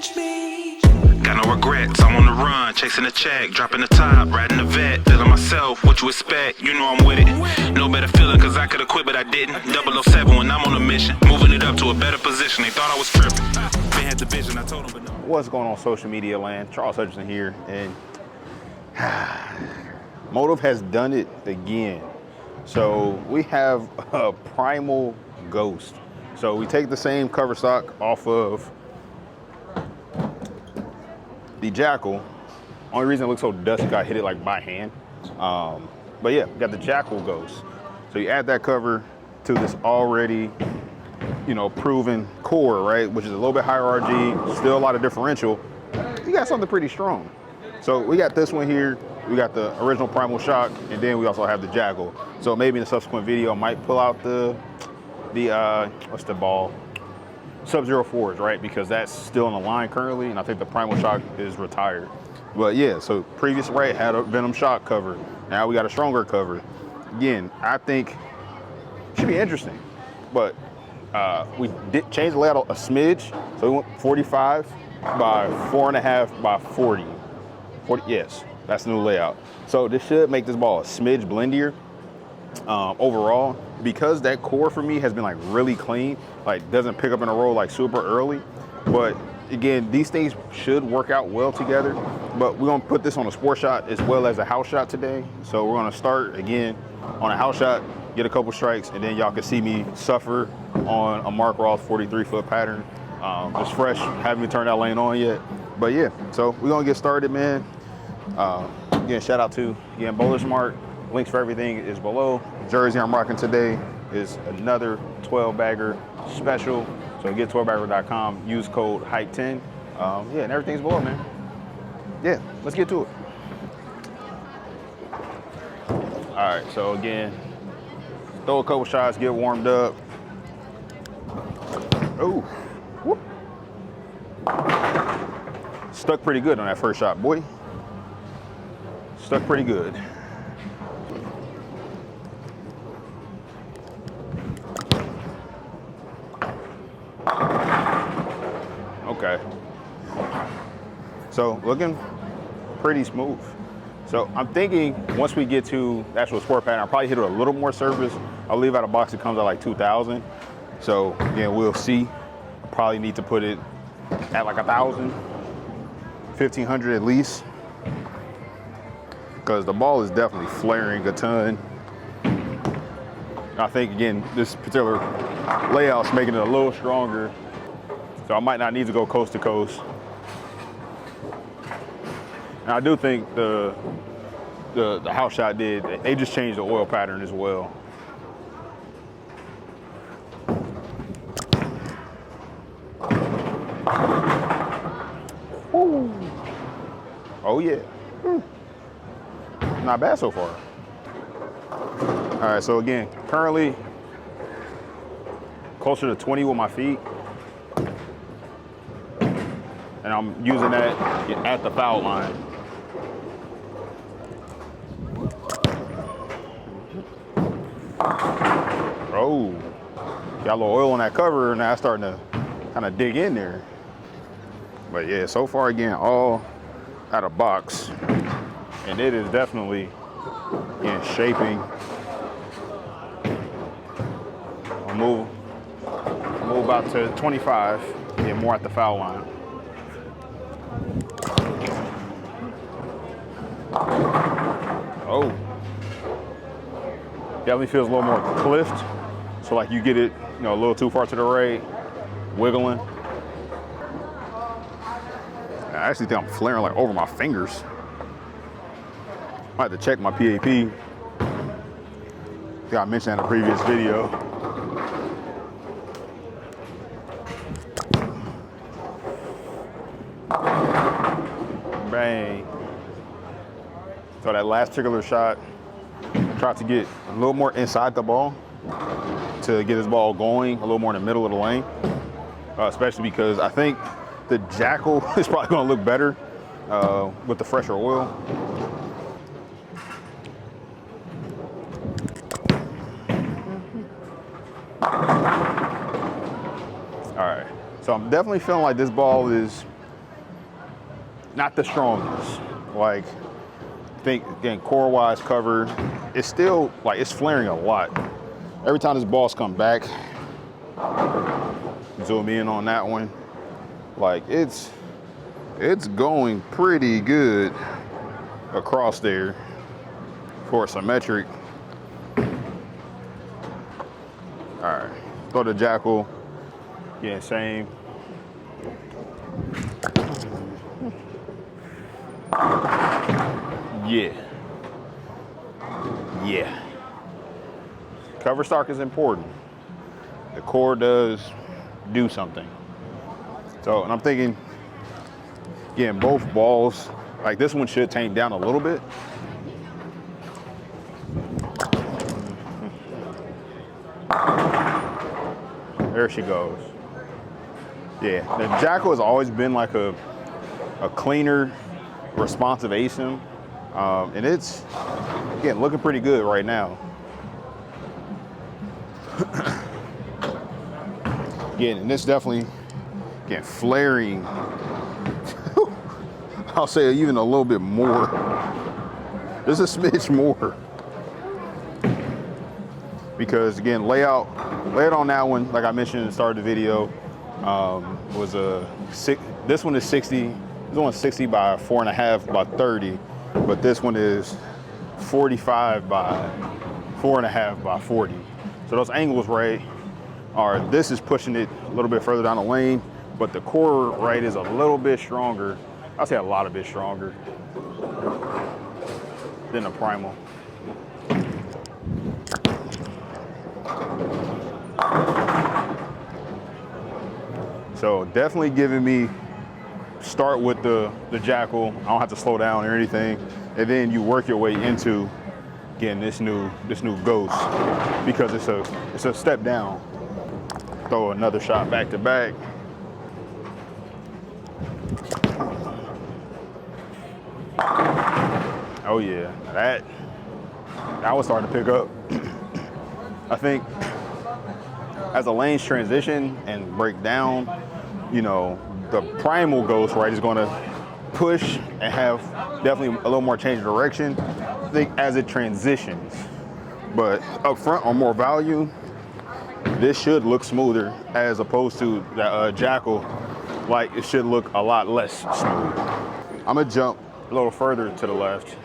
Got no regrets, I'm on the run, chasing the check, dropping the top, riding the vet, feeling myself, what you expect, you know I'm with it. No better feeling cause I could've quit but I didn't. 007 when I'm on a mission, moving it up to a better position. They thought I was tripping, they had the vision, I told them but no. What's going on social media land? Charles Hutchinson here, and Motiv has done it again. So we have a Primal Ghost. So we take the same cover stock off of the Jackal. Only reason it looks so dusty, I hit it like by hand. But yeah, we got the Jackal Ghost. So you add that cover to this already, proven core, right? Which is a little bit higher RG, still a lot of differential. You got something pretty strong. So we got this one here. We got the original Primal Shock, and then we also have the Jackal. So maybe in a subsequent video, I might pull out the what's the ball? Sub-Zero 4s, right? Because that's still in the line currently, and I think the Primal Shock is retired. But yeah, so previous right had a Venom Shock cover. Now we got a stronger cover. Again, I think it should be interesting. But we did change the layout a smidge. So we went 45 by 4.5 by 40. Yes, that's the new layout. So this should make this ball a smidge blendier. Overall, because that core for me has been like really clean, like doesn't pick up in a roll like super early. But again, these things should work out well together. But we're gonna put this on a sport shot as well as a house shot today. So we're gonna start again on a house shot, get a couple strikes, and then y'all can see me suffer on a Mark Ross 43-foot pattern. Just fresh, haven't even turned that lane on yet. But yeah, so we're gonna get started, man. Again, shout out to Bowler Smart. Links for everything is below. Jersey I'm rocking today is another 12-bagger special. So get 12bagger.com, use code HYPE10. Yeah, and everything's below, man. Yeah, let's get to it. All right, so again, throw a couple shots, get warmed up. Oh, whoop. Stuck pretty good on that first shot, boy. Stuck pretty good. Okay. So looking pretty smooth. So I'm thinking once we get to the actual sport pattern, I'll probably hit it a little more surface. I'll leave out a box that comes out like 2,000. So again, we'll see. I probably need to put it at like 1,000, 1,500 at least. Because the ball is definitely flaring a ton. I think again, this particular layout's making it a little stronger. So I might not need to go coast to coast. And I do think the house shot they just changed the oil pattern as well. Ooh. Oh yeah. Not bad so far. All right, so again, currently closer to 20 with my feet. And I'm using that at the foul line. Oh, got a little oil on that cover, and now it's starting to kind of dig in there. But yeah, so far again, all out of box. And it is definitely in shaping. I'll move out to 25, get more at the foul line. Oh, definitely feels a little more cliffed. So like you get it, a little too far to the right, wiggling. I actually think I'm flaring like over my fingers. I have to check my PAP. I think I mentioned that in a previous video. Bang. So that last particular shot, tried to get a little more inside the ball to get this ball going a little more in the middle of the lane, especially because I think the Jackal is probably going to look better with the fresher oil. All right, so I'm definitely feeling like this ball is not the strongest. Like, I think, again, core-wise cover, it's still, like, it's flaring a lot. Every time this boss come back, zoom in on that one, like, it's going pretty good across there for symmetric. All right, throw the jackal, yeah, same. Yeah. Cover stock is important. The core does do something. So, and I'm thinking, again, both balls, like this one should tame down a little bit. There she goes. Yeah, the jackal has always been like a cleaner, responsive ASIM. And it's, again, looking pretty good right now. Again, and it's definitely, again, flaring. I'll say even a little bit more. Just a smidge more. Because again, layout on that one, like I mentioned at the start of the video, was this one is 60. This one's 60 by 4.5 by 30, but this one is 45 by 4.5 by 40. So those angles, right, this is pushing it a little bit further down the lane, but the core, right, is a little bit stronger. I'll say a lot of bit stronger than the Primal. So definitely giving me, start with the jackal. I don't have to slow down or anything. And then you work your way into, again, this new ghost, because it's a step down. Throw another shot back to back. Oh yeah, that was starting to pick up. I think as the lanes transition and break down, you know, the Primal Ghost, right, is gonna push and have definitely a little more change of direction, I think, as it transitions. But up front, on more value, this should look smoother as opposed to the jackal. Like, it should look a lot less smooth. I'm gonna jump a little further to the left.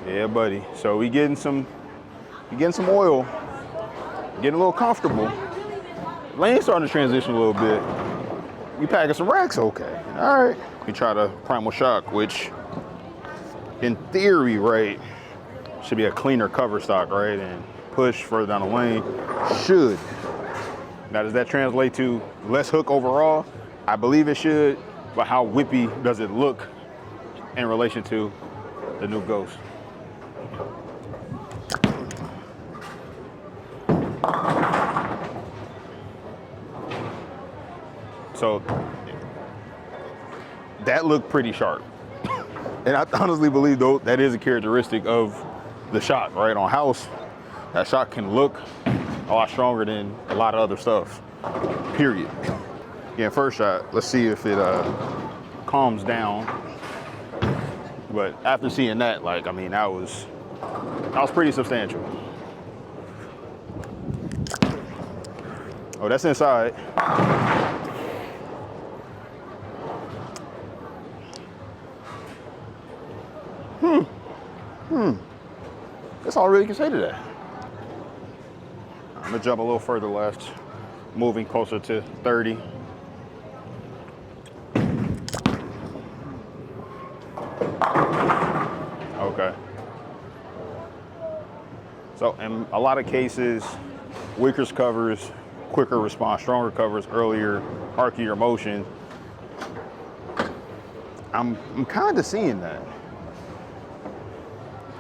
Yeah, buddy. So we getting some oil, getting a little comfortable. Lane starting to transition a little bit. We packing some racks, okay. All right. We try the Primal Shock, which in theory, right, should be a cleaner cover stock, right? And push further down the lane, should. Now, does that translate to less hook overall? I believe it should, but how whippy does it look in relation to the new Ghost? So that looked pretty sharp. And I honestly believe, though, that is a characteristic of the Shock, right? On house, that Shock can look a lot stronger than a lot of other stuff, period. Yeah, first shot, let's see if it calms down. But after seeing that, like, I mean, that was pretty substantial. Oh, that's inside. That's all I really can say to that. I'm gonna jump a little further left, moving closer to 30. Okay. So in a lot of cases, weaker covers, quicker response, stronger covers, earlier, arcier motion. I'm kind of seeing that.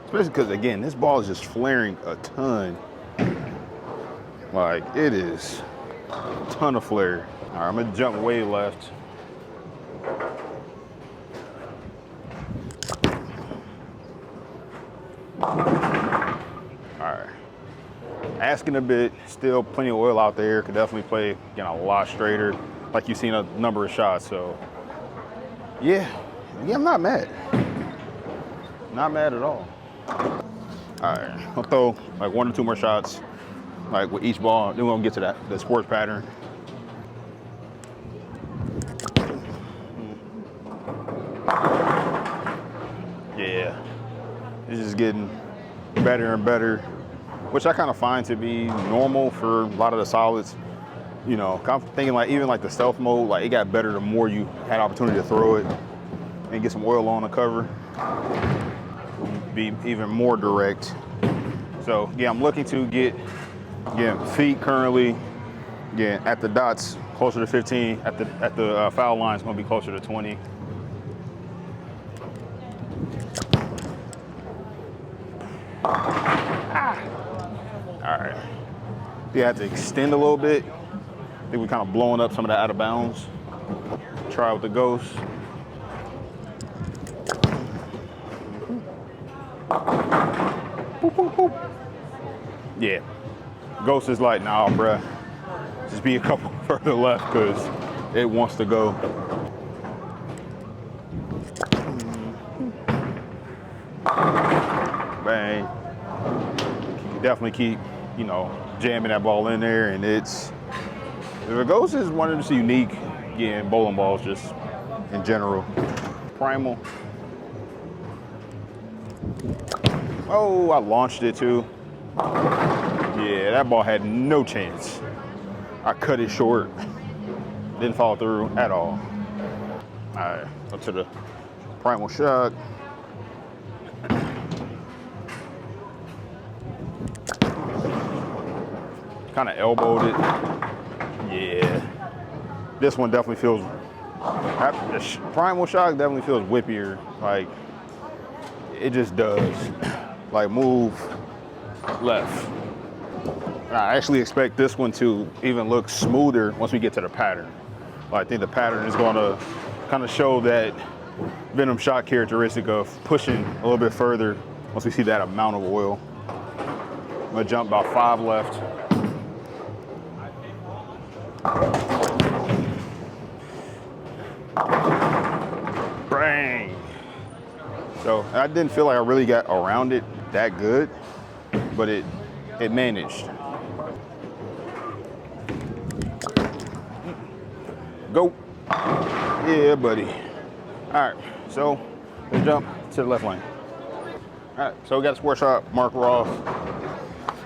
Especially because, again, this ball is just flaring a ton. Like, it is a ton of flare. All right, I'm gonna jump way left. All right. asking a bit, still plenty of oil out there. Could definitely play again a lot straighter, like you've seen a number of shots. So yeah, I'm not mad. Not mad at all. All right, I'll throw like 1 or 2 more shots, like with each ball. Then we're gonna get to the sports pattern. Yeah, it's just getting better and better, which I kind of find to be normal for a lot of the solids. You know, I'm thinking like even like the stealth mode, like it got better the more you had opportunity to throw it and get some oil on the cover. Be even more direct. So yeah, I'm looking to get, again, feet currently, again, at the dots closer to 15. At the foul line, it's gonna be closer to 20. All right. You have to extend a little bit. I think we're kind of blowing up some of that out of bounds. Try with the Ghost. Boop, boop, boop. Yeah. Ghost is like, nah, bruh. Just be a couple further left because it wants to go. Bang. You definitely keep, you know, jamming that ball in there, and the Ghost is one of those unique, again, bowling balls just in general. Primal. Oh, I launched it too. Yeah, that ball had no chance. I cut it short. Didn't follow through at all. All right, up to the Primal Shock. Kind of elbowed it. Yeah. This one definitely feels, the Primal Shock definitely feels whippier. Like, it just does. Like, move left. I actually expect this one to even look smoother once we get to the pattern. I think the pattern is gonna kind of show that Venom Shock characteristic of pushing a little bit further once we see that amount of oil. I'm gonna jump about 5 left. Bang! So I didn't feel like I really got around it that good, but it managed. Go. Yeah, buddy. All right, so let's jump to the left lane. All right, so we got a sport shot marker off.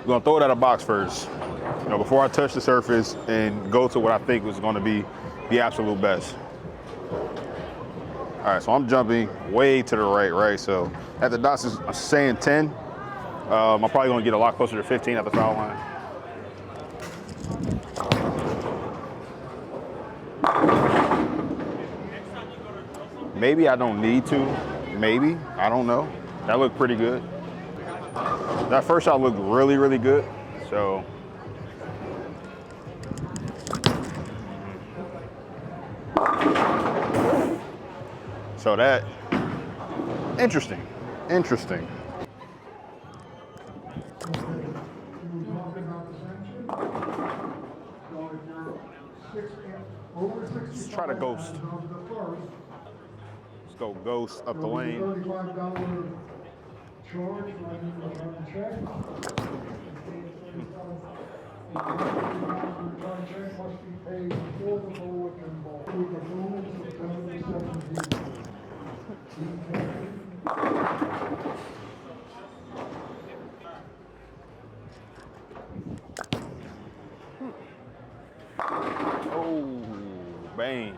We're gonna throw it at a box first. You know, before I touch the surface and go to what I think was gonna be the absolute best. All right, so I'm jumping way to the right? So at the dots is saying 10. I'm probably gonna get a lot closer to 15 at the foul line. Maybe I don't need to. Maybe, I don't know. That looked pretty good. That first shot looked really, really good. So. So that, interesting. Let's try the Ghost. Let's go Ghost up the lane. Oh, bang.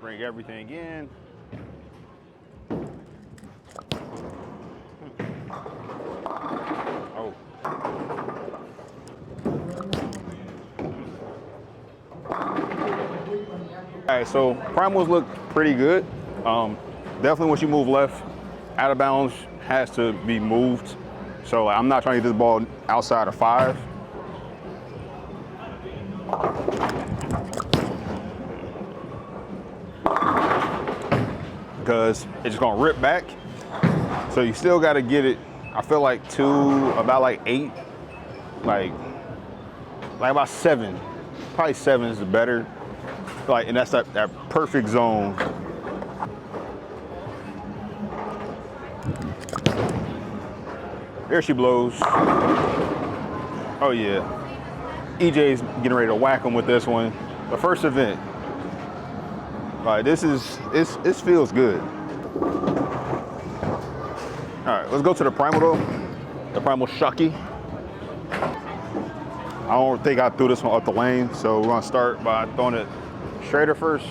Bring everything in. Oh. All right, so primals look pretty good. Definitely once you move left, out of bounds has to be moved. So like, I'm not trying to get this ball outside of 5. Because it's just gonna rip back. So you still gotta get it, I feel like to about like 8, like about 7. Probably 7 is the better. Like, and that's that perfect zone. There she blows. Oh yeah. EJ's getting ready to whack him with this one. The first event. Like this feels good. All right, let's go to the Primal though. The Primal Shocky. I don't think I threw this one up the lane, so we're gonna start by throwing it straighter first.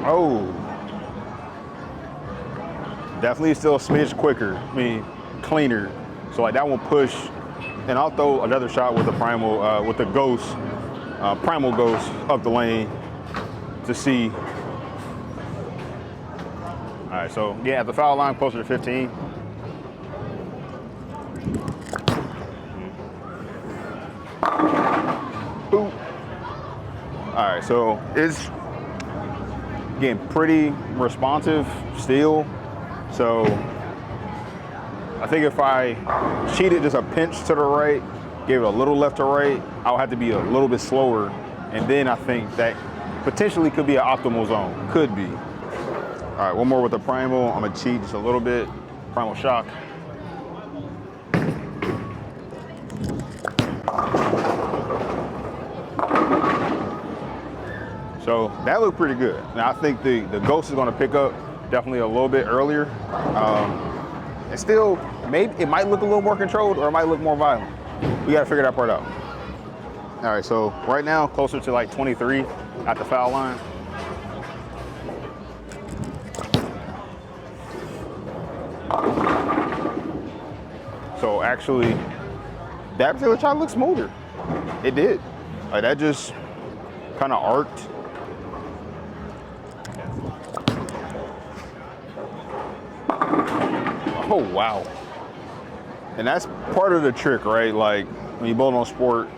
Oh. Definitely still a smidge quicker, I mean, cleaner. So like that one push, and I'll throw another shot with the Primal, with the Ghost, Primal Ghost up the lane to see. All right, so yeah, at the foul line, closer to 15. Boop. All right, so it's getting pretty responsive still. So I think if I cheated just a pinch to the right, gave it a little left to right, I'll have to be a little bit slower. And then I think that potentially could be an optimal zone, could be. All right, one more with the Primal. I'm gonna cheat just a little bit. Primal Shock. So that looked pretty good. Now I think the Ghost is gonna pick up definitely a little bit earlier. And still, maybe it might look a little more controlled or it might look more violent. We gotta figure that part out. All right, so right now, closer to like 23 at the foul line. So actually, that particular shot looks smoother. It did. Like that just kind of arced. Oh, wow. And that's part of the trick, right? Like when you bowl on sport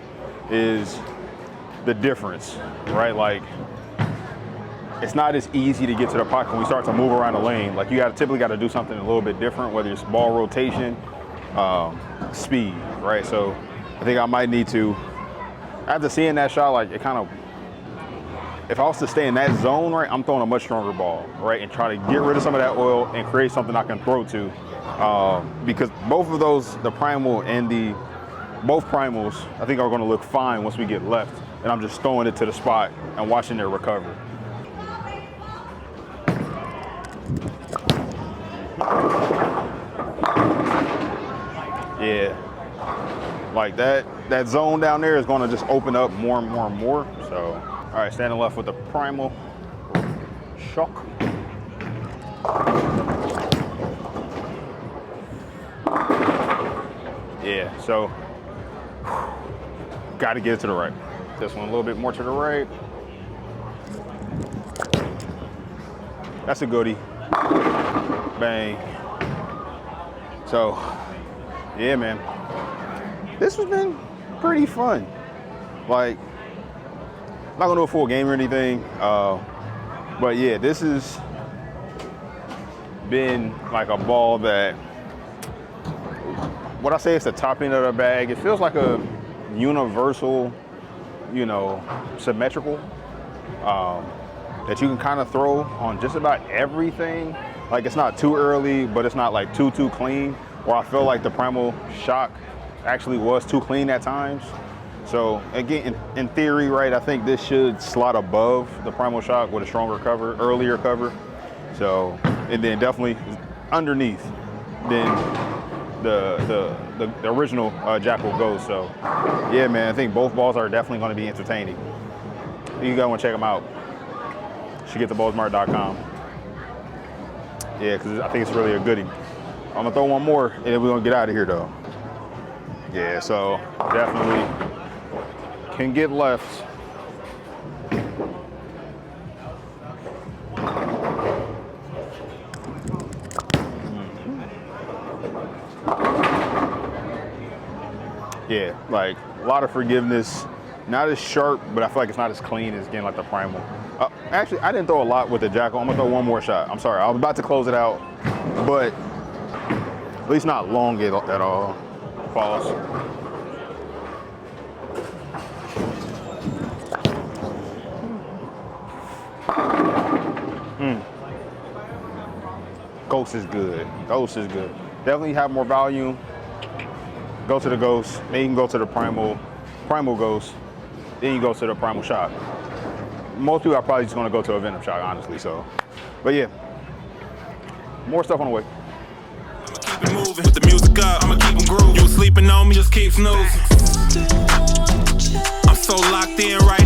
is the difference, right? Like it's not as easy to get to the pocket when we start to move around the lane. Like you typically got to do something a little bit different, whether it's ball rotation, speed, right? So I think I might need to, after seeing that shot, like it kind of, if I was to stay in that zone, right, I'm throwing a much stronger ball, right? And try to get rid of some of that oil and create something I can throw to. Because both of those, the Primal and both Primals, I think are gonna look fine once we get left. And I'm just throwing it to the spot and watching it recover. Yeah, like that zone down there is gonna just open up more and more and more, so. All right, standing left with the Primal Shock. Yeah, so got to get it to the right. This one a little bit more to the right. That's a goodie. Bang. So, yeah, man. This has been pretty fun. Like, I'm not gonna do a full game or anything, but yeah, this has been like a ball that, what I say is the top end of the bag. It feels like a universal, you know, symmetrical, that you can kind of throw on just about everything. Like it's not too early, but it's not like too clean. Where I feel like the Primal Shock actually was too clean at times. So again, in theory, right, I think this should slot above the Primal Shock with a stronger cover, earlier cover. So, and then definitely underneath than the original Jackal Ghost. So yeah, man, I think both balls are definitely going to be entertaining. You guys want to check them out. Should-get-the-bowlsmart.com. Yeah, because I think it's really a goodie. I'm gonna throw one more and then we're gonna get out of here though. Yeah, so definitely can get left. Yeah, like a lot of forgiveness. Not as sharp, but I feel like it's not as clean as getting like the Primal. Actually, I didn't throw a lot with the Jackal. I'm gonna throw one more shot. I'm sorry, I was about to close it out, but at least not long at all. Pause. Ghost is good. Ghost is good. Definitely have more volume. Go to the Ghost. Then you can go to the Primal Ghost. Then you go to the Primal Shock. Most people are probably just gonna go to a Venom Shock, honestly. So, but yeah, more stuff on the way. Keep it moving with the music up. I'ma keep 'em grooving. You sleeping on me, just keep snoozing. I'm so locked in right